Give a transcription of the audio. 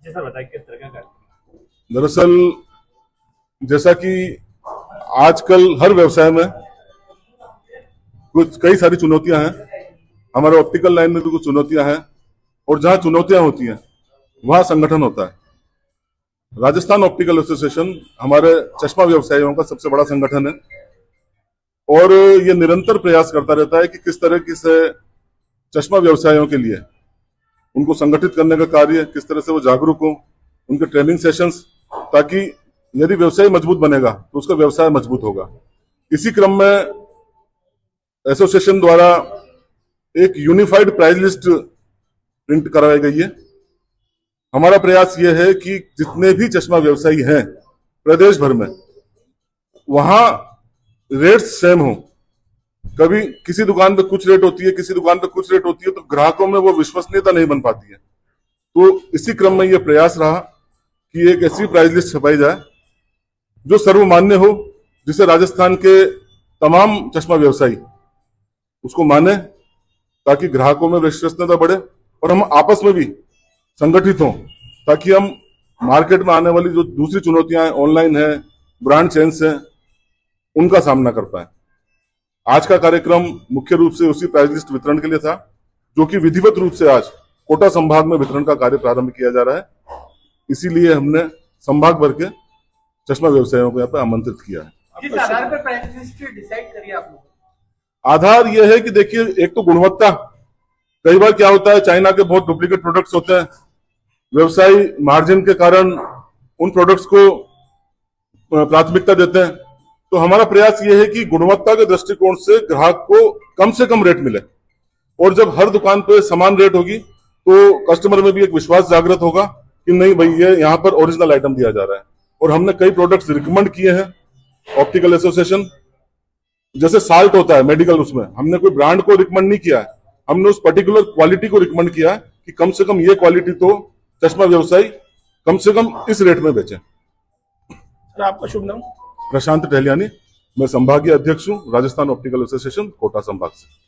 जी sir, बताइए किस तरह का कार्यक्रम। दरअसल जैसा कि आजकल हर व्यवसाय में कुछ कई सारी चुनौतियां हैं, हमारे ऑप्टिकल लाइन में भी कुछ चुनौतियां हैं, और जहां चुनौतियां होती हैं वहां संगठन होता है। राजस्थान ऑप्टिकल एसोसिएशन हमारे चश्मा व्यवसायियों का सबसे बड़ा संगठन है और ये निरंतर प्रयास करता रहता है कि किस तरह से चश्मा व्यवसायियों के लिए उनको संगठित करने का कार्य, किस तरह से वो जागरूक हो, उनके ट्रेनिंग सेशंस, ताकि यदि व्यवसाय मजबूत बनेगा तो उसका व्यवसाय मजबूत होगा। इसी क्रम में एसोसिएशन द्वारा एक यूनिफाइड प्राइस लिस्ट प्रिंट करवाई गई है। हमारा प्रयास यह है कि जितने भी चश्मा व्यवसायी हैं प्रदेश भर में, वहां रेट्स सेम हो। कभी किसी दुकान पे कुछ रेट होती है, किसी दुकान पे कुछ रेट होती है, तो ग्राहकों में वो विश्वसनीयता नहीं बन पाती है। तो इसी क्रम में यह प्रयास रहा कि एक ऐसी प्राइस लिस्ट छपाई जाए जो सर्वमान्य हो, जिसे राजस्थान के तमाम चश्मा व्यवसायी उसको माने, ताकि ग्राहकों में विश्वसनीयता बढ़े और हम आपस में भी संगठित हों, ताकि हम मार्केट में आने वाली जो दूसरी चुनौतियां ऑनलाइन है, ब्रांड चेंज है, उनका सामना कर पाए। आज का कार्यक्रम मुख्य रूप से उसी प्राइस लिस्ट वितरण के लिए था, जो कि विधिवत रूप से आज कोटा संभाग में वितरण का कार्य प्रारंभ किया जा रहा है। इसीलिए हमने संभाग भर के चश्मा व्यवसायियों को यहाँ पे आमंत्रित किया है। किस आधार पर प्राइस लिस्ट डिसाइड करिए आप लोग? आधार यह है कि देखिए, एक तो गुणवत्ता। कई बार क्या होता है, चाइना के बहुत डुप्लीकेट प्रोडक्ट्स होते हैं, व्यवसायी मार्जिन के कारण उन प्रोडक्ट्स को प्राथमिकता देते हैं। तो हमारा प्रयास यह है कि गुणवत्ता के दृष्टिकोण से ग्राहक को कम से कम रेट मिले, और जब हर दुकान पे समान रेट होगी तो कस्टमर में भी एक विश्वास जागृत होगा कि नहीं भाई, ये यहाँ पर ओरिजिनल आइटम दिया जा रहा है। और हमने कई प्रोडक्ट्स रिकमेंड किए हैं ऑप्टिकल एसोसिएशन, जैसे साल्ट होता है मेडिकल, उसमें हमने कोई ब्रांड को रिकमेंड नहीं किया है, हमने उस पर्टिकुलर क्वालिटी को रिकमेंड किया है कि कम से कम ये क्वालिटी तो चश्मा व्यवसायी कम से कम इस रेट में बेचे। आपका शुभ नाम? प्रशांत टहलियानी, मैं संभागीय अध्यक्ष हूं राजस्थान ऑप्टिकल एसोसिएशन कोटा संभाग से।